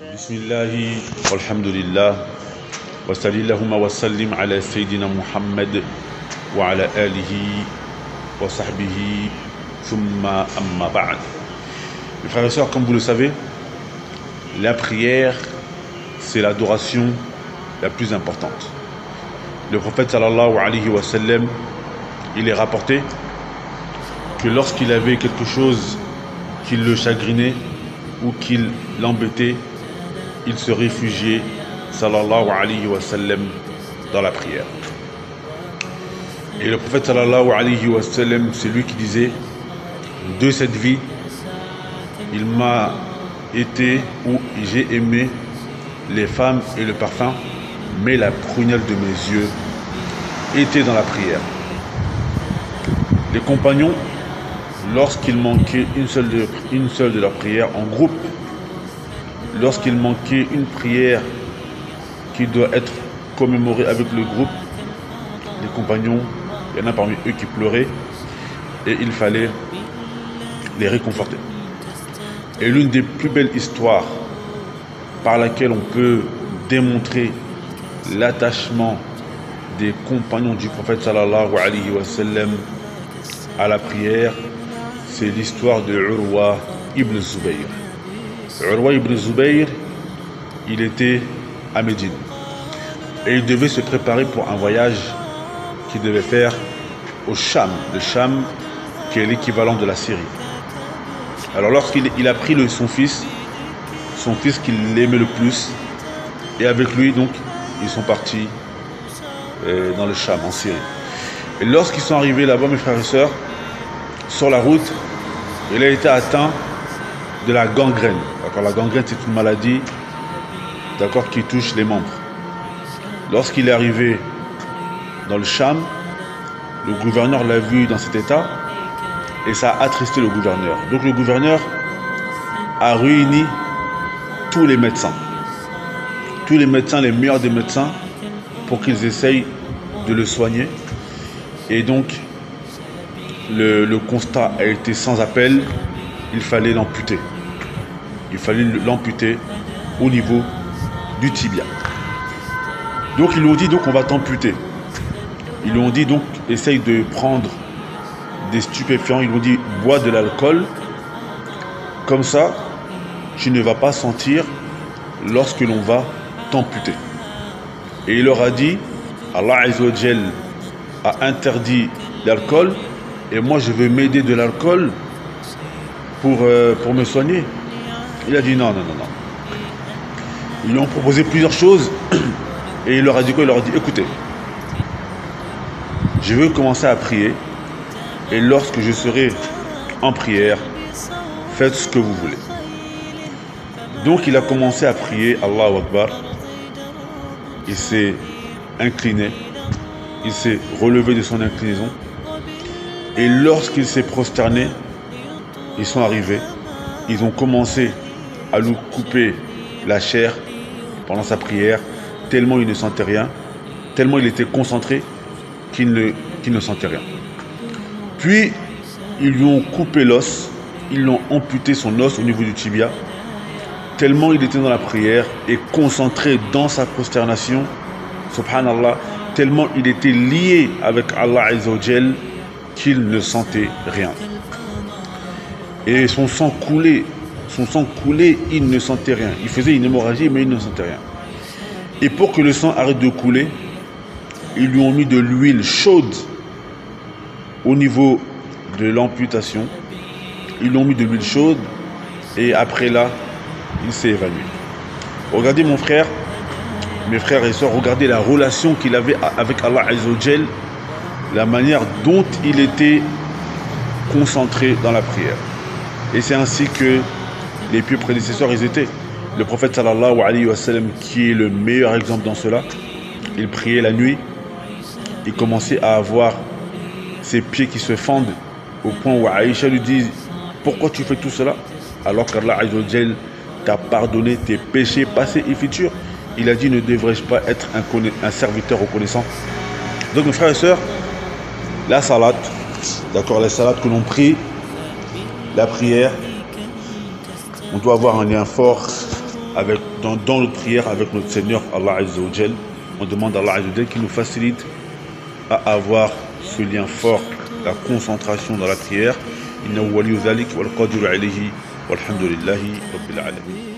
Bismillahi walhamdulillah wa sallallahu wa sallim ala Sayyidina Muhammad wa ala alihi wa sahbihi thumma amma ba'd. Mes frères et sœurs, comme vous le savez, la prière, c'est l'adoration la plus importante. Le prophète sallallahu alayhi wa sallam, il est rapporté que lorsqu'il avait quelque chose qui le chagrinait ou qui l'embêtait, il se réfugiait, sallallahu alayhi wa sallam, dans la prière. Et le prophète sallallahu alayhi wa sallam, c'est lui qui disait: de cette vie, il m'a été, ou j'ai aimé les femmes et le parfum, mais la prunelle de mes yeux était dans la prière. Les compagnons, lorsqu'il manquait une seule de leurs prières en groupe, lorsqu'il manquait une prière qui doit être commémorée avec le groupe, les compagnons, il y en a parmi eux qui pleuraient et il fallait les réconforter. Et l'une des plus belles histoires par laquelle on peut démontrer l'attachement des compagnons du prophète sallallahu alayhi wa sallam à la prière, c'est l'histoire de Urwa ibn Zubayr. Urwa ibn Zubayr, il était à Médine et il devait se préparer pour un voyage qu'il devait faire au Cham, le Cham qui est l'équivalent de la Syrie. Alors lorsqu'il a pris son fils qu'il aimait le plus, et avec lui donc ils sont partis dans le Cham, en Syrie. Et lorsqu'ils sont arrivés là-bas, mes frères et sœurs, sur la route, il a été atteint de la gangrène. D'accord, la gangrène, c'est une maladie, d'accord, qui touche les membres. Lorsqu'il est arrivé dans le Cham, le gouverneur l'a vu dans cet état et ça a attristé le gouverneur. Donc le gouverneur a réuni tous les médecins, les meilleurs des médecins, pour qu'ils essayent de le soigner. Et donc le constat a été sans appel: il fallait l'amputer. Il fallait l'amputer au niveau du tibia. Donc ils lui ont dit: donc on va t'amputer. Ils lui ont dit: donc essaye de prendre des stupéfiants. Ils lui ont dit: bois de l'alcool, comme ça tu ne vas pas sentir lorsque l'on va t'amputer. Et il leur a dit: Allah Azza wa Jal a interdit l'alcool et moi je veux m'aider de l'alcool pour me soigner. Il a dit non. Ils lui ont proposé plusieurs choses et il leur a dit quoi? Il leur a dit: écoutez, je veux commencer à prier et lorsque je serai en prière, faites ce que vous voulez. Donc il a commencé à prier, Allahu Akbar. Il s'est incliné, il s'est relevé de son inclinaison et lorsqu'il s'est prosterné, ils sont arrivés, ils ont commencé à lui couper la chair pendant sa prière, tellement il ne sentait rien, tellement il était concentré qu'il ne sentait rien. Puis ils lui ont coupé l'os, ils l'ont amputé son os au niveau du tibia, tellement il était dans la prière et concentré dans sa prosternation, subhanallah, tellement il était lié avec Allah Azza wa Jal qu'il ne sentait rien. Et son sang coulait, il ne sentait rien. Il faisait une hémorragie, mais il ne sentait rien. Et pour que le sang arrête de couler, ils lui ont mis de l'huile chaude au niveau de l'amputation. Ils lui ont mis de l'huile chaude et après là, il s'est évanoui. Regardez mon frère, mes frères et sœurs, regardez la relation qu'il avait avec Allah Azza wa Jal, la manière dont il était concentré dans la prière. Et c'est ainsi que les pieux prédécesseurs ils étaient. Le prophète sallallahu alayhi wa sallam, qui est le meilleur exemple dans cela, il priait la nuit, il commençait à avoir ses pieds qui se fendent au point où Aïcha lui dit: pourquoi tu fais tout cela alors qu'Allah Azza wa Jal t'a pardonné tes péchés passés et futurs? Il a dit: ne devrais-je pas être un serviteur reconnaissant? Donc mes frères et sœurs, la salade, d'accord, la salade que l'on prie, la prière, on doit avoir un lien fort dans notre prière avec notre Seigneur Allah Azza wa Jal. On demande à Allah Azza wa Jal qu'il nous facilite à avoir ce lien fort, la concentration dans la prière. Innahu waliyu dhalik wal qadiru alayhi walhamdulillahi rabbil alamin.